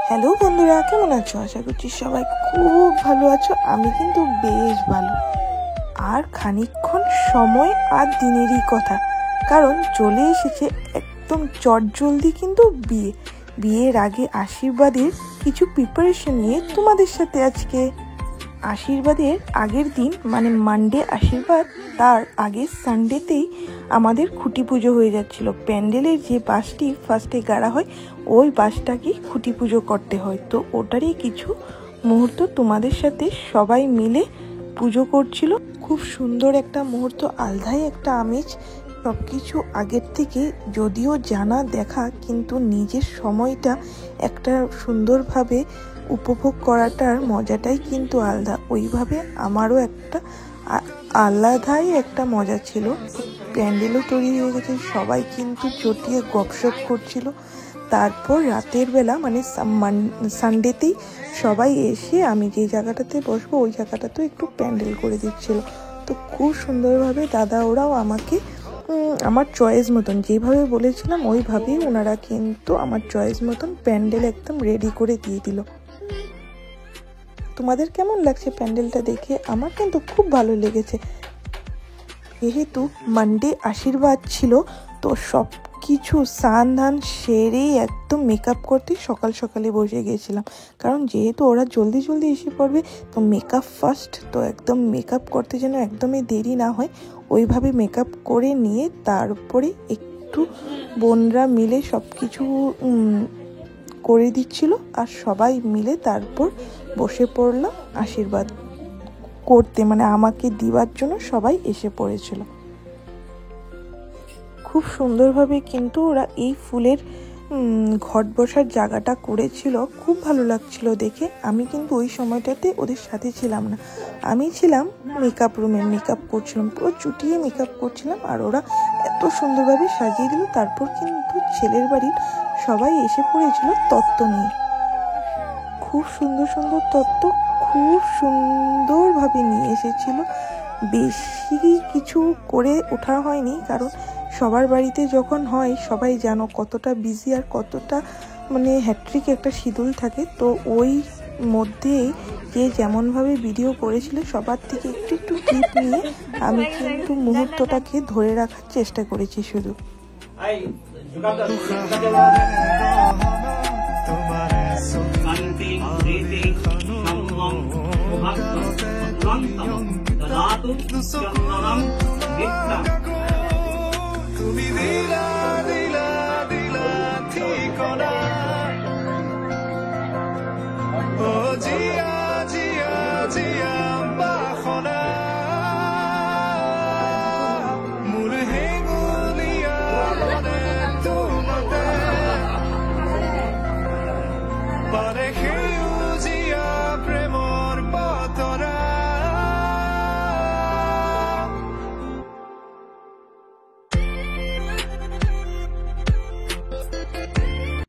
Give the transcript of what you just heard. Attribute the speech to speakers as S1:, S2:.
S1: Hello বন্ধুরা, কেমন আছো? আশা করছি সবাই খুব ভালো আছো। আমি কিন্তু বেশ ভালো। আর খানিকক্ষণ সময় আর দিনেরই কথা, কারণ চলে এসেছে একদম চটজলদি কিন্তু বিয়ের আগে আশীর্বাদের কিছু প্রিপারেশন নিয়ে তোমাদের সাথে আজকে। আশীর্বাদের আগের দিন মানে মানডে আশীর্বাদ, তার আগের সানডেতেই আমাদের খুঁটি পুজো হয়ে যাচ্ছিল। প্যান্ডেলের যে বাঁশটি ফার্স্টে গাড়া হয় ওই বাঁশটাকেই খুঁটি পুজো করতে হয়, তো ওটারই কিছু মুহূর্ত তোমাদের সাথে সবাই মিলে পুজো করছিল। খুব সুন্দর একটা মুহূর্ত, আলাদাই একটা আমেজ। সব কিছু আগের থেকে যদিও জানা দেখা, কিন্তু নিজের সময়টা একটা সুন্দরভাবে উপভোগ করাটার মজাটাই কিন্তু আলাদা। ওইভাবে আমারও একটা আলাদাই একটা মজা ছিল। প্যান্ডেলও তৈরি হয়ে গেছে, সবাই কিন্তু চটিয়ে গপসপ করছিল। তারপর রাতের বেলা মানে সানডেতেই সবাই এসে আমি যে জায়গাটাতে বসবো ওই জায়গাটাতেও একটু প্যান্ডেল করে দিচ্ছিল। তো খুব সুন্দরভাবে দাদা ওরাও আমাকে আমার চয়েস মতন যেভাবে বলেছিলাম ওইভাবেই ওনারা কিন্তু আমার চয়েস মতন প্যান্ডেল একদম রেডি করে দিয়ে দিল। তোমাদের কেমন লাগছে প্যান্ডেলটা দেখে? আমার কিন্তু খুব ভালো লেগেছে। যেহেতু মানডে আশীর্বাদ ছিল, তো সব কিছু স্নান ধান সেরেই একদম মেকআপ করতে সকাল সকালে বসে গিয়েছিলাম, কারণ যেহেতু ওরা জলদি জলদি এসে পড়বে, তো মেকআপ ফার্স্ট। তো একদম মেকআপ করতে যেন একদমই দেরি না হয়, ওইভাবে মেকআপ করে নিয়ে তারপরে একটু বোনরা মিলে সব কিছু করে দিচ্ছিল, আর সবাই মিলে তারপর বসে পড়লাম আশীর্বাদ করতে, মানে আমাকে দিবার জন্য সবাই এসে পড়েছিল। খুব সুন্দরভাবে কিন্তু ওরা এই ফুলের ঘট বসার জায়গাটা করেছিল, খুব ভালো লাগছিল দেখে। আমি কিন্তু ওই সময়টাতে ওদের সাথে ছিলাম না, আমি ছিলাম মেকআপ রুমে, মেকআপ করছিলাম, পুরো চুটিয়ে মেকআপ করছিলাম, আর ওরা এত সুন্দরভাবে সাজিয়ে দিল। তারপর কিন্তু ছেলের বাড়ির সবাই এসে পড়েছিল তত্ত্ব নিয়ে। খুব সুন্দর সুন্দর তত্ত্ব খুব সুন্দরভাবে নিয়ে এসেছিল। বেশি কিছু করে ওঠা হয়নি, কারণ সবার বাড়িতে যখন হয় সবাই জানো কতটা বিজি আর কতটা মানে হ্যাট্রিক একটা শিডিউল থাকে। তো ওই মধ্যেই যে যেমনভাবে ভিডিও করেছিল সবার থেকে একটু একটু ক্লিপ নিয়ে আমি কিন্তু মুহূর্তটাকে ধরে রাখার চেষ্টা করেছি শুধু।
S2: তুমি দিলা দিলা দিলা ঠিকনা, ও জিয়া জিয়া জিয়া বাসনা, মোৰ হেঙুলীয়া মনে তোমাতে পাৰে